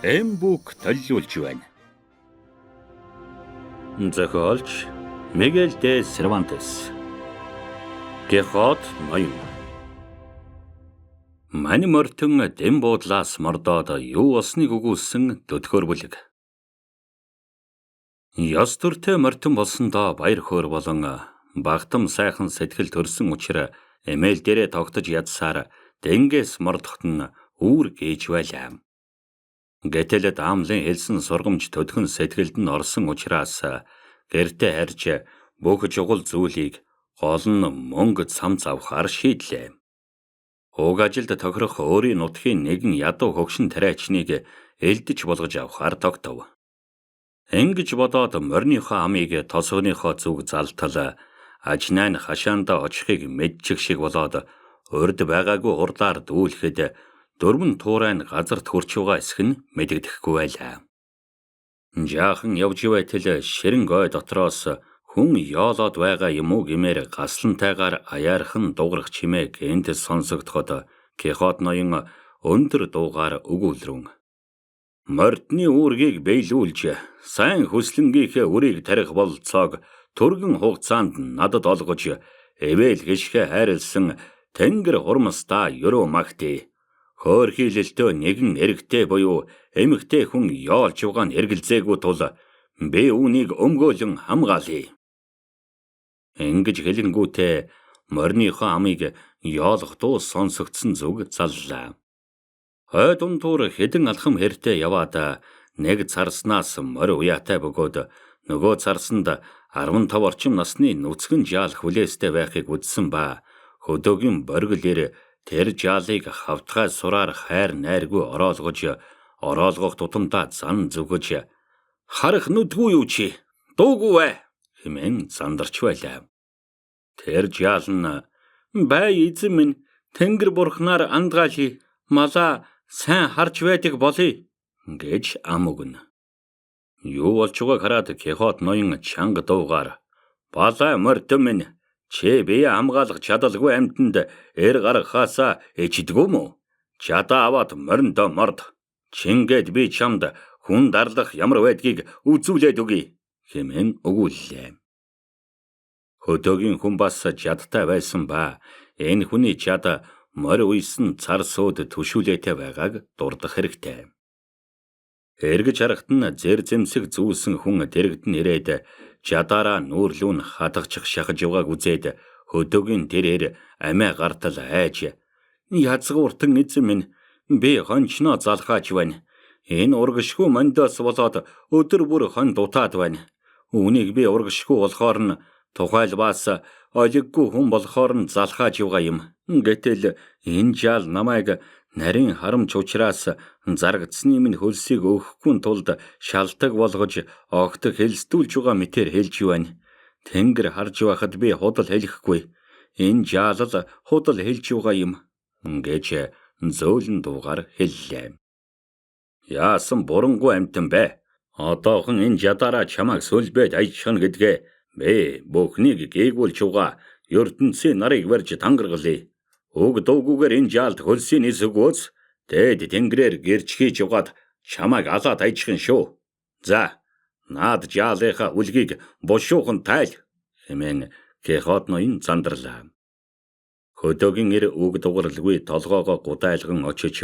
Эмбүк төлөвлөж байна. Зохиолч Мигель де Сервантес. Кихот ноён. Мань морьтон дэм буудлаас мордоод юу болсныг үгүйссэн төдхөр бүлэг. Ёс төртэй морьтон болсондоо баяр хөөр болон багтам сайхан сэтгэл төрсөн учраас эмээл дээрээ тогтож ядсаар дэнгээс мордохт нь үүр гээж байлаа. Гэтэл даамлын хэлсэн сургамж төдхөн сэтгэлд нь орсон учраас гэртээ харж бүх чухал зүйлийг гол нь мөнгө цамц авахар шийдлээ. Уг ажилд тохирох өөрийн нутгийн нэгэн ядуу хөгшин тариачныг элдэж болгож авахар тогтов. Ингэж бодоод морьныхоо амийг тосгоныхоо зүг залтал ажнаа нь хашаанда очихыг мэдчих шиг болоод урд байгаагүй урлаар дүүлэхэд дөрвөн туурай нь газарт хурч байгаа эсэх нь мэдэгдэхгүй байлаа. Жаахан явж байтал ширэн гой дотроос хүн яолоод байгаа юм уу гэмээр гаслантайгаар аяархан дуурах чимээ гэнт сонсогдоход Кихот ноён өндөр дуугаар өгүүлрэн. Морьтны үүргийг биелүүлж, сайн хүслэнгийнхээ үрийг тарих болцоог түргэн хугацаанд надад олгож, эвэл гიშгэ хайрлсан тэнгэр хурмастаа ерөө магтъя. Хөөрхийлөлтөө нэгэн эрэгтэй буюу эмэгтэй хүн яолж байгаа нь эргэлзээгүй тул би үүнийг өмгөөлөн хамгаалъя. Ингэж хэлэнгүүтээ морьныхоо амийг яолох дуу сонсогдсон зүг заллаа. Хой дундуур хэдэн алхам хэртээ яваад нэг царснаас морь уяатай бөгөөд нөгөө царсанд 15 орчим насны нүцгэн жаал хүлээстэй байхыг үзсэн ба хөдөөгийн боргилэр тэр жаалыг хавтгай сураар хайр найргүй ороолгох тутамдаа зан зүгэж харах нүдгүй юу чи дуугүй вэ хэмээн зандарч байлаа. Тэр жаал нь бай эзэн минь тэнгэр бурхнаар андгаалъя малаа сайн харж байдаг болъё гэж ам өгнө. Юу болж байгааг хараад Кихот ноён чанга дуугаар балай морьтон минь чи бие хамгаалах чадалгүй амьтанд эр гаргахаасаа ичдэггүй мүү? Чадаа аваад мориндоо морд. Чингээд би чамд хүн дарлах ямар байдгийг үзүүлээд өгье хэмээн өгүүллээ. Хөдөөгийн хүн бас жадтай байсан ба энэ хүний чад морь уйсан цар сууд төшүүлээтэй байгааг дурдах хэрэгтэй. Эргэж харахад нь зэр зэмсэг зүүлсэн хүн дэрэгдэн ирээд чадаараа нүүрлүүн хатгачих шахаж явгааг үзээд хөдөөгийн тэрээр амиа гартал айж язгууртан эзэн минь би хончноо залхаач байна. Энэ урагшгүй мондоос болоод өдөр бүр хон дутаад байна. Үүнийг би урагшгүй болохоор нь тухайлбаас олиггүй хүн болохоор нь залхааж явгаа юм. Гэтэл энэ жаал намайг нарийн харамч учраас зарагдсны минь хөлсийг өгөхгүй тулд шалтак болгож огт хэлсдүүлж байгаа мэтэр хэлж байна. Тэнгэр харж байхад би худал хэлэхгүй. Энэ жаалал худал хэлж байгаа юм гэж зөөлөн дуугаар хэллээ. Яасан бурангүй амьтан бэ? Одоохон энэ жадаараа чамайг сүлбээд аяжхан гэдгээ бэ бүхнийг гээгүүлж байгаа ертөнцийн нарыг барьж тангаргалъя. Уг дуугүйгээр энэ жаалд хөлсийн эсэгөөс дээд тэнгэрээр гэрч хийж яваад чамайг алаад аяжхан шүү. За, наад жаалынхаа үлгийг бушуухан тайл хэмээн Кихот ноён зандарлаа. Хөдөөгийн эр үг дугарлгүй толгоогоо гудайлган очиж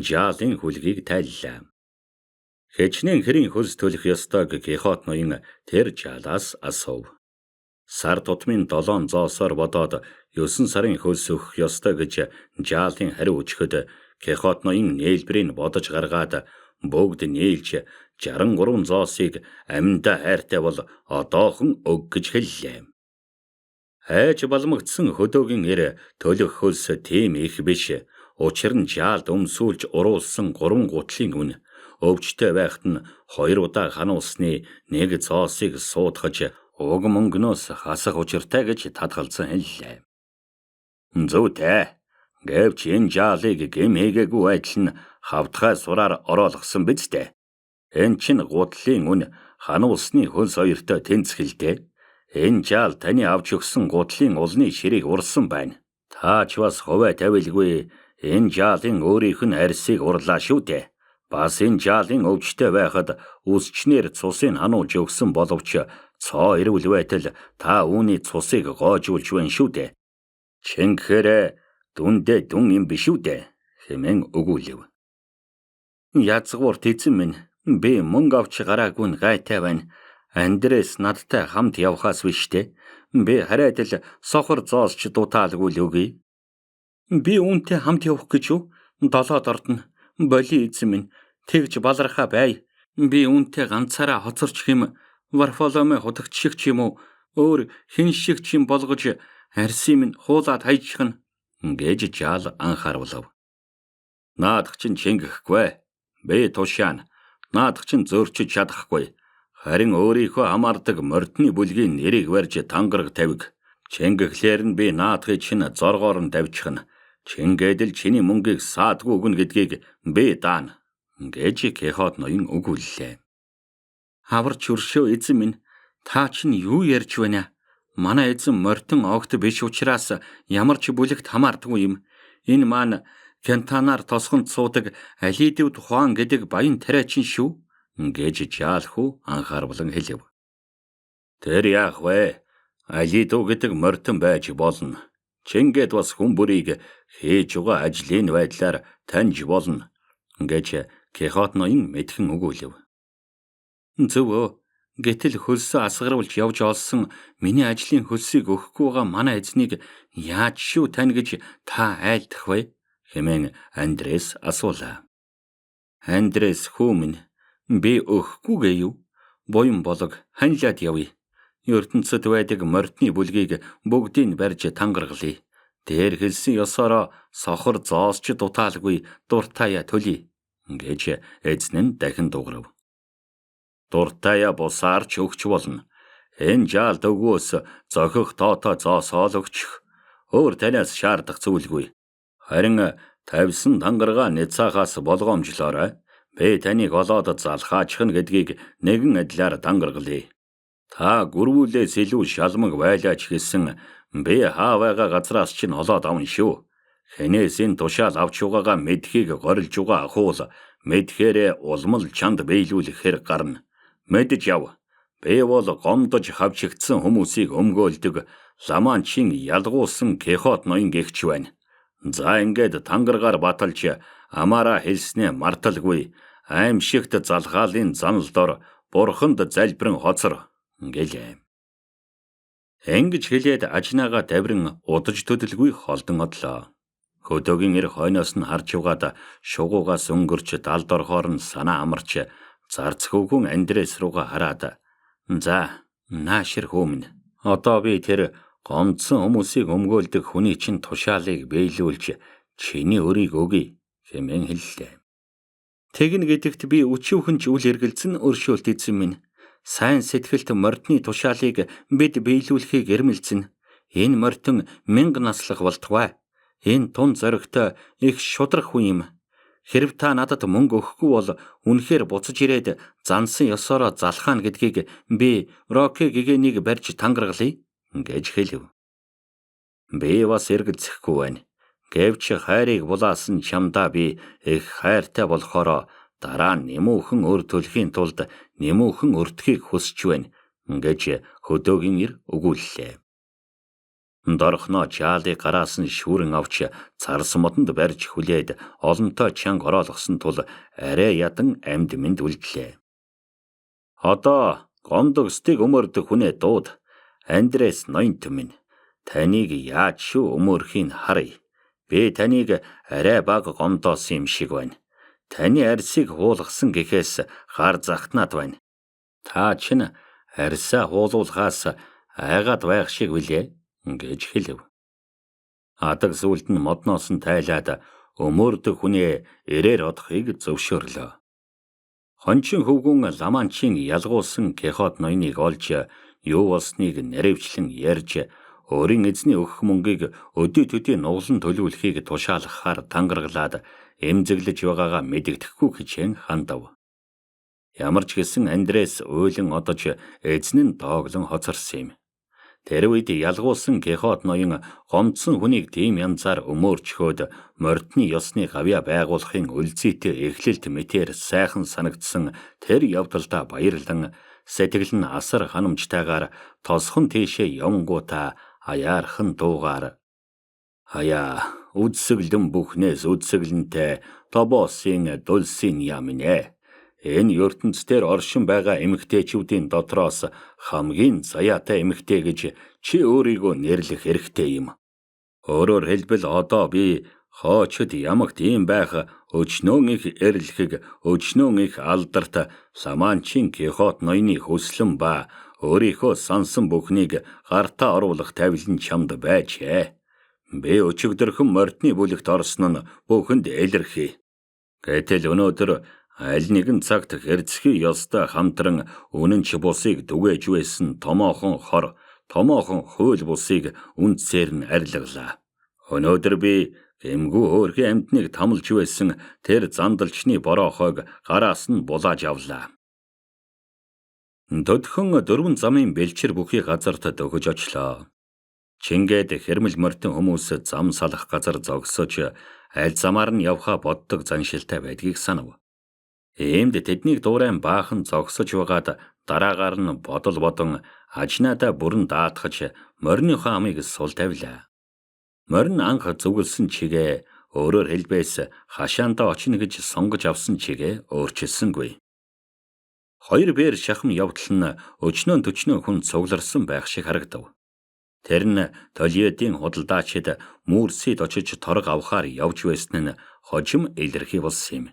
жаалын хүлгийг тайллаа. Хэчнээн хэрийн хөлс төлөх ёстойг Кихот ноён тэр жаалаас асуув. Сар тутмын 7 зоосоор бодоод 9 сарын хөлс өгөх ёстой гэж жаалын хариу өчгөд Кихот ноён нээлбэрийг бодож гаргаад бүгд нээлж 63 зоосыг амьда хайртай бол одоохон өг гэж хэллээ. Хайж балмагдсан хөдөөгийн эр төлөх хөлс тийм их биш. Учир нь жаалд өмсүүлж уруулсан 3 гутлын үн өвчтэй байхад нь 2 удаа хануулсны нэг зоосыг суудгаж уг мөнгнөөс хасах учиртай гэж татгалзан хэллээ. Зүйтэй. Гэвч энэ жаалыг гэм хийгээгүй байдал нь хавтгай сураар ороолгосон биз дээ. Энэ чинь гутлын үн хануулсны хөлс хоёртой тэнцгэлтэй. Энэ жаал таны авч өгсөн гутлын улны ширийг урсан байна. Та ч бас хуваа тавилгүй энэ жаалын өөрийнх нь арьсыг урлаа шүү дээ. Бас энэ жаалын өвчтэй байхад үсчнэр цусыг хануулж өгсөн боловч цоо ирүүл байтал та үүний цусыг гоожуулж байна шүү дээ. Чингэхээр дүндээ дүн юм биш үү дээ хэмээн өгүүлэв. Язгуур эзэн минь би мөнгө авч гараагүй нь гайтай байна. Андрес надтай хамт явхаас биш дээ. Би хараад л сохор зоосч дутаалгүй л өгье. Би үүнтэй хамт явах гэж юу? Долоод ордно. Боли эзэн минь тэгж балархаа бай. Би үүнтэй ганцаараа хоцорчих юм. Варфоломой худагч шиг ч юм уу өөр хэн шиг ч юм болгож арсын минь хуулаад хайчих нь гэж жаал анхааруулав. Наадах чинь чингэхгүй. Би тушаана. Наадах чинь зөрчиж чадахгүй. Харин өөрийнхөө хамаардаг мордны бүлгийн нэрийг барьж тангараг тавиг. Чингэхлээр нь би наадахыг чинь зоргоор нь давчихна. Чингээд л чиний мөнгийг саадгүй өгнө гэдгийг би даана гэж Кехот ноён өгүүллээ. Хаварч өршөө эзэн минь та чинь юу ярьж байна? Манай эзэн мордон огт биш учраас ямар ч бүлэгт хамаардгүй юм. Энэ маань Кентанаар тосгонд суудаг Алидив тухайн гэдэг баян тариачин шүү гэж жаалхуу анхааруулan хэлэв. Тэр яах вэ? Алидив гэдэг мордон байж болно. Чингээд бас хүн бүрийг хийж байгаа ажлын байдлаар таньж болно гэж Кехот ноён мэдхэн өгүүлэв. Зөвөө, гэтэл хөлсөө асгаруулж явж олсон миний ажлын хөлсийг өгөхгүй байгаа манай эзнийг яаж шүү тань гэж та айлдах вэ? Хэмээн Андрес асуулаа. Андрес хүү минь би өгөхгүй гэв. Буян болог ханилаад явъя. ертөнцид байдаг мордны бүлгийг бүгдийг барьж тангаргалъя. Тэр хэлсэн ёсороо сохор зоосч дутаалгүй дуртая төлье гэж эзэн нь дахин дуурав. Дуртая бусаарч өгч болно. Энэ жаалд өгөөс зохих тоотой зоосоол өгчих. Өөр танаас шаардах зүйлгүй. Харин тавьсан тангаргаа нэцаахаас болгоомжлоорой. Би таныг олоод залхаачих нь гэдгийг нэгэн адилаар тангаргалъя. Та гүрвүүлээс илүү шалмаг байлаач гэсэн би хаа байгаа газраас чинь олоод авна шүү. Хэнээс энэ тушаал авч байгаагаа мэдхийг горилж байгаа ахуул мэдхээрээ улмал чанд биелүүлэхээр гарна. Мэдж яв. Би бол гомдож хавчигдсан хүмүүсийг өмгөөлдөг ламанчин ялгуулсан Кехот ноён гэгч байна. За ингээд тангаргаар баталж амаараа хэлснээ марталгүй аимшигт залхаалын занал дор бурханд залбирэн хоцор гэлээ. Ингэж хэлээд ажнаагаа даврин удаж төдөлгүй холдон одлоо. Хөдөөгийн эр хойноос нь харж угаад шугуугаас өнгөрч далд орхоор нь санаа амарч зарцгүйгүн Андрес руугаа хараад за наашир хүмүн. Одоо би тэр гомдсон хүмүүсийг өмгөөлдөг хүний чинь тушаалыг биелүүлж чиний өрийг өгье хэмээн хэллээ. Тэгнэ гэдэгт би өчүүхэн ч үл эргэлзэн өршөөлт эзэн минь. Сайн сэтгэлт мордны тушаалыг бид биелүүлэхийг эрмэлзэн. Энэ мордон 1000 наслах болтугай. Энэ тун зоригтой их шудрах хүн юм. Хэрв та надад мөнгө өгөхгүй бол үнэхээр буцаж ирээд зансан ёсороо залхаана гэдгийг би Роке гэгэнийг барьж тангаргалъя гэж хэлв. Би бас эргэлзэхгүй байна. Гэвч хайрыг булаасан чамдаа би их хайртай болохоор дараа нэмүүхэн өр төлөхийн тулд нэмүүхэн өртөхийг хүсэж байна гэж хөдөөгийн ир өгүүллээ. Дорхноо жаалыг гараасан шүүрэн авч царс модонд барьж хүлээд олонтой чанга ороолгосон тул арай ядан амьд мэнд үлдлээ. Одоо гомдогсдыг өмөрдөх хүнээ дууд. Андрес ноён минь таныг яаж шүү өмөрхийн харъя. Би таныг арай бага гомдоосон юм шиг байна. Таны арсыг хуулгасан гэхээс хар захтнаад байна. Та чинь арсаа хуулуулахаас айгаад байх шиг билээ гэж хэлв. Адаг сүлд нь модноос нь тайлаад өмөрдөх хүнээ эрээр одохыг зөвшөөрлөө. Хончин хөвгүн ламанчин ялгуулсан Кехот ноёныг олж юу болсныг наривчлан ярьж өөрийн эзний өгөх мөнгийг өдөө төдий нуглан төлөвлөхийг тушаалгахаар тангаргалаад эмзэглэж байгаагаа мэдэгдэхгүй хичээн хандав. Ямар ч гэсэн Андрес уйлан одож эзэн нь дооглон хоцорсон юм. Тэр үед ялгуулсан Кехот ноён гомдсон хүнийг тийм янзаар өмөөрчхөөд мордны ёсны гавья байгуулахын үлзийтэй эхлэлт мэтээр сайхан санагдсан тэр явдалдаа баярлан сэтгэл нь асар ханамжтайгаар тосхон тийшээ явангуудаа аяархан дуугаар хаяа үдсэглэн бүхнээс үдсэглэнтэй тобосын дулсын яминэ. Энэ ертөнцийн оршин байгаа эмэгтэйчүүдийн дотроос хамгийн заяатай эмэгтэй гэж чи өөрийгөө нэрлэх хэрэгтэй юм. Өөрөөр хэлбэл одоо би хоочод ямагт ийм байх өчнөн их эрлэхийг өчнөн их алдарт Ламанчин Кехот ноёны хүслэн ба өөрийнхөө сансан бүхнийг гартаа оруулах тавилан чамд байжээ. Би өчигдөрхөн мордны бүлэгт орсон нь бүхэнд илэрхий. Гэтэл өнөөдөр аль нэгэн цагт хэрцгий ёстой хамтран үнэн ч бусыг дүгээж байсан томоохон хор, томоохон хууль бусыг үндсээр нь арилгалаа. Өнөөдөр би эмгүү хөөрхий амьтныг тамлж байсан тэр зандалчны бороохойг гараас нь булааж авлаа. Төдхөн 4 замын бэлчээр бүхий газарт дөхөж очлоо. Чингээд хэрмэл мордын хүмүүс зам салах газар зогсож аль замаар нь явхаа боддог заншилтай байдгийг санав. Иймд тэднийг дуурайн баахан зогсож байгаад дараагаар нь бодол бодон ажнаадаа бүрэн даатгаж мориныхоо амыг сул тавилаа. Морин анх зүгэлсэн чигээ өөрөөр хэлбээс хашаандаа очно гэж сонгож авсан чигээ өөрчилсөнгүй. Хоёр бээр шахам явдал нь өчнөө төчнөө хүн цугларсан байх шиг харагдав. Тэр нь Толиодын худалдаачид Мүүрсид очиж торг авахаар явж байсан нь хожим илэрхий болсон юм.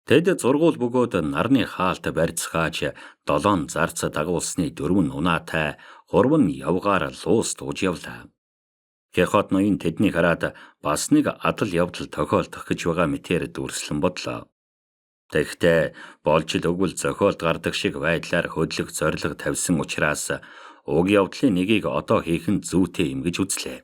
Тэд зургуул бөгөөд нарны хаалт барьцгааж 7 зарц дагуулсны 4 унаатай 3 явгаар луус дууж явлаа. Кехот ноён тэднийг хараад бас нэг адал явдал тохиолдох гэж байгаа мэтээр дүрслэн бодлоо. Тэгэхдээ болж л өгвөл зохиолд гардаг шиг байдлаар хөдлөх зориг тавьсан учраас уг явдлын нэгийг одоо хийх нь зүйтэй юм гэж үзлээ.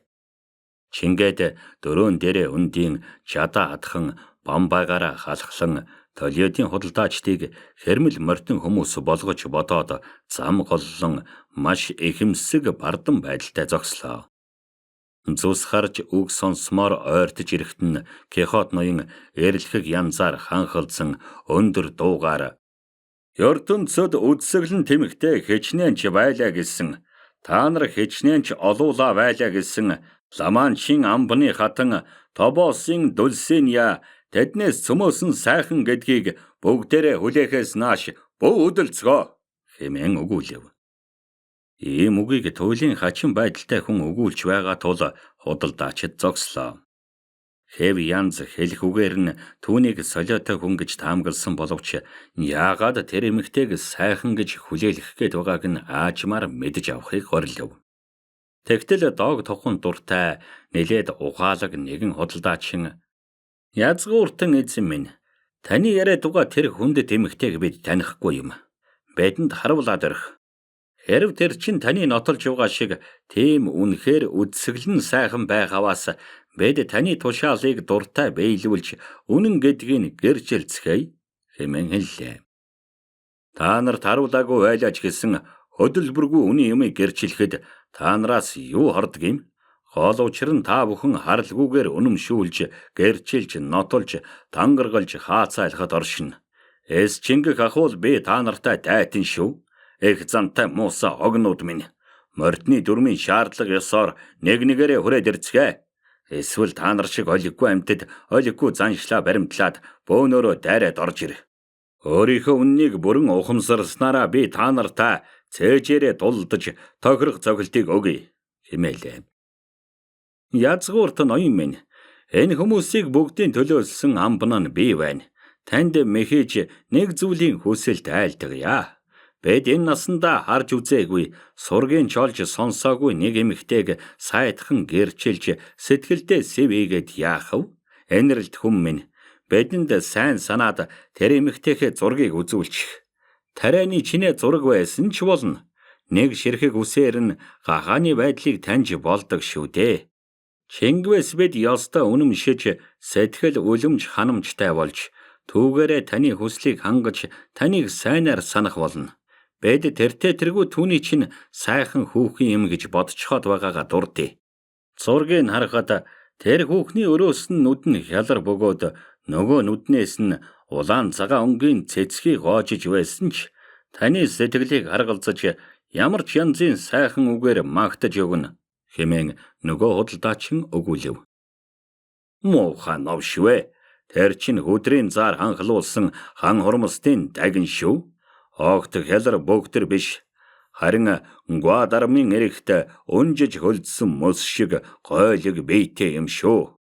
Чингээд дөрөөн дээрээ өндийн жада адхан бамбаагаараа халахлан Толиодын худалдаачдыг хэрмэл мордын хүмүүс болгож бодоод зам голлон маш ихэмсэг бардан байдалтай зогслоо. Зүс харж үг сонсмоор ойртож ирэхэд нь Кехот ноён эрлэхэг янзаар ханхалзан өндөр дуугаар ертөнцөд үдсэглэн тэмхтэй хичнээн ч байлаа гэсэн, та нар хичнээн ч олуулаа байлаа гэсэн Ламанчин амбны хатан Тобосын дулсын я тэднээс цөмөөсөн сайхан гэдгийг бүгдээрээ хүлээхээс нааш бөө өдөлцгөө хэмээн өгүүлэв. Ийм үгийг туйлын хачин байдалтай хүн өгүүлж байгаа тул худалдаачид зогслоо. Хэв янз хэлэх үгээр нь түүнийг солиотой хүн гэж таамагласан боловч яагаад тэр эмэгтэйг сайхан гэж хүлээлгэх гээд байгааг нь аажмаар мэдж авахыг хорилов. Тэгтэл дог тухын дуртай нэлээд ухаалаг нэгэн худалдаачин язгууртан эзэн минь, таны яриад байгаа тэр хүндэт эмэгтэйг бид танихгүй юм. Бидэнд харуулаад өрх. Хэрв тэр чин таны нотолж байгаа шиг тийм үнэхээр үдсэглэн сайхан байхаваас бид таны тушаалыг дуртай биелүүлж үнэн гэдгийг гэрчилцгээе хэмээн хэллээ. Та нарт харуулаагүй байлаач гэсэн хөдөлбөргүй үнийн юмыг гэрчилэхэд та нараас юу хордог юм? Гол учир нь та бүхэн харалгүйгээр үнэмшүүлж, гэрчилж, нотолж, тангаргалж хаацайлахад оршино. Эс чингэх ахуул би та нартай дайтан шүү. Их зантай мууса огнууд минь. Мордны дүрмийн шаардлага ёсоор нэг нэгээрээ хүрээд ирцгээ. Эсвэл та нар шиг олиггүй амьтад олиггүй заншлаа баримтлаад бөөнөрөө дайраад орж ир. Өөрийнхөө үннийг бүрэн ухамсарснараа би та нартай цээжээрээ дулдаж тохирох цогцолтыг өгье хэмээлээ. Язгуурт ноён минь, энэ хүмүүсийг бүгдийн төлөөлсөн амбан нь би байна. Танд мэхэж нэг зүйлийн хүсэлт айлдгая. Бид энэ насандаа харж үзээгүй, сургийн чолж сонсоогүй нэг эмэгтэйг сайтхан гэрчилж сэтгэлдээ сэвийгээд яах вэ? Энэрлд хүм минь, бидэнд сайн санаад тэр эмэгтэйхээ зургийг үзүүлчих. Тарианы чинээ зураг байсан ч болно. Нэг ширхэг үсээр нь гахааны байдлыг таньж болдог шүү дээ. Чингвэс бид ёстой үнэмшиж сэтгэл үлэмж ханамжтай болж түүгээрээ таны хүслийг хангаж таныг сайнаар санах болно. Бэд тэртээ тэргүй түүний чинь сайхан хүүхэн юм гэж бодцоход байгаагаа дурдъя. Зургийг харахад тэр хүүхний өрөөс нь нүд нь хялар бөгөөд нөгөө нүднээс нь улаан цагаан өнгийн цэцгийг гоожиж байсан ч таны сэтгэлийг харгалзаж ямар ч янзын сайхан үгээр магтаж өгнө хэмээн нөгөө худалдаачин өгүүлэв. Муухай новшвэ. Тэр чинь хөдрийн заар ханхлуулсан хан хурмстын дагин шүү. Огт хялар бөгтөр биш. Харин Гуадармын эрэхт унжиж хөлдсөн мөс шиг гойлог биетэй юм шүү.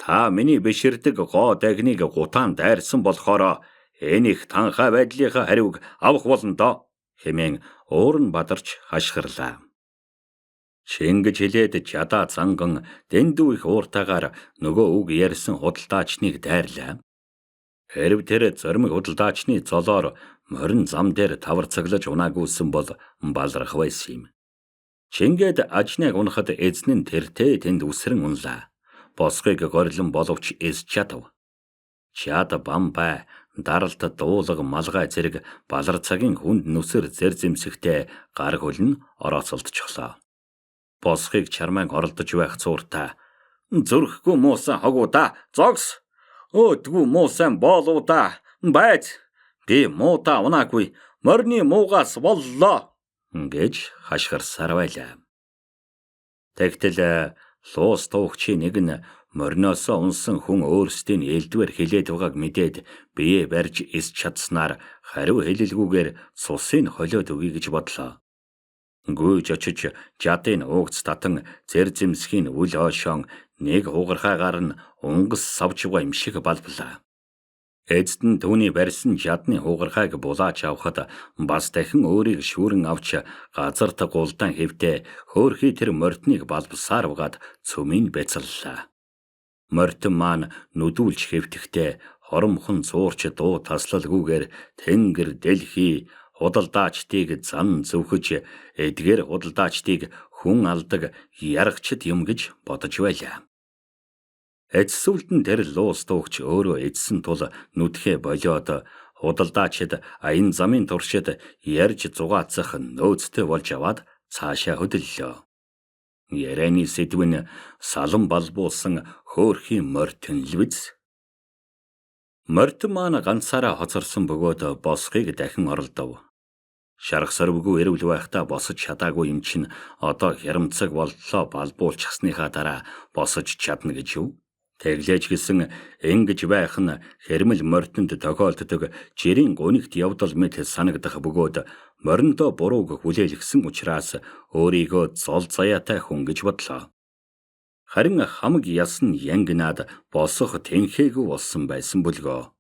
Та миний биширдэг гоо дагныг гутаан дайрсан болохоор энэ их танхай байдлынхаа хариуг авах болно доо хэмээн уур нь бадарч хашгирлаа. Шингэж хэлээд жадаа занган дэндүү их ууртаагаар нөгөө үг ярьсан худалдаачныг дайрлаа. Хэрв тэр зоримог худалдаачны золоор морин зам дээр таварцаглаж унаагүйсэн бол балрах байсан юм. Чингээд ажныг унахад эзэн нь тэртээ тэнд үсрэн унлаа. Босгыг горилон боловч эс чадав. Чад бамбай, даралт дуулаг малгай зэрэг балар цагийн хүнд нүсэр зэр зэмсэгтэй гар хөл нь орооцолдчихлоо. Босгыг чармайг оролдож байх цууртаа зүрхгүй муусан хогуудаа зогс. Өөдгүү муусан боолуудаа байц. Би муута унаагүй морины муугаас боллоо гэж хашгирсаар байлаа. Тэгтэл луус туугчийн нэг нь мориноосоо унсан хүн өөрсдийн элдвэр хилээд байгааг мэдээд бие барьж эс чадснаар хариу хэлэлгүйгээр цусыг холиод өгье гэж бодлоо. Гүйж очиж жадын уугц татан зэр зэмсхийн үл хойшоон нэг хугархайгаар нь унгас савж байгаа юм шиг балблаа. Эцэд нь түүний барьсан жадны хугархайг булаач авахад бас дахин өөрийг шүүрэн авч газарт гулдаан хэвтээ хөөхий тэр мордныг балбсаар угаад цөмийн бяцаллаа. Мордон маань нүдүүлж хэвтэхдээ хоромхон зуурч дуу таслалгүйгээр тэнгэр дэлхий худалдаачдыг зан зөвхөж эдгээр худалдаачдыг хүн алдаг яргчд юм гэж бодож байлаа. Эцсүүлд нь тэр луус туугч өөрөө эдсэн тул нүдхээ болиод худалдаачид аян замын туршид ярьж зугаацах нөөцтэй болж аваад цаашаа хөдөллөө. Ярианы сэдв нь салан балбуулсан хөөхий мордон л биз. Мордон маань ганцаараа хоцорсон бөгөөд босхийг дахин оролдов. Шарах сорвгүй эрүүл байхдаа босож чадаагүй юм чинь одоо хямцаг боллоо балбуулчихсныхаа дараа босож чадна гэж юу? Тэглэж гисэн ингэж байх нь хэрмэл мордонд тохиолддог жирийн гунигт явдал мэт санагдах бөгөөд мориндоо бурууг хүлээлгсэн учраас өөрийгөө зол заяатай хүн гэж бодлоо. Харин хамаг яс нь янгнаад босох тэнхээгүй болсон байсан бүлгөө.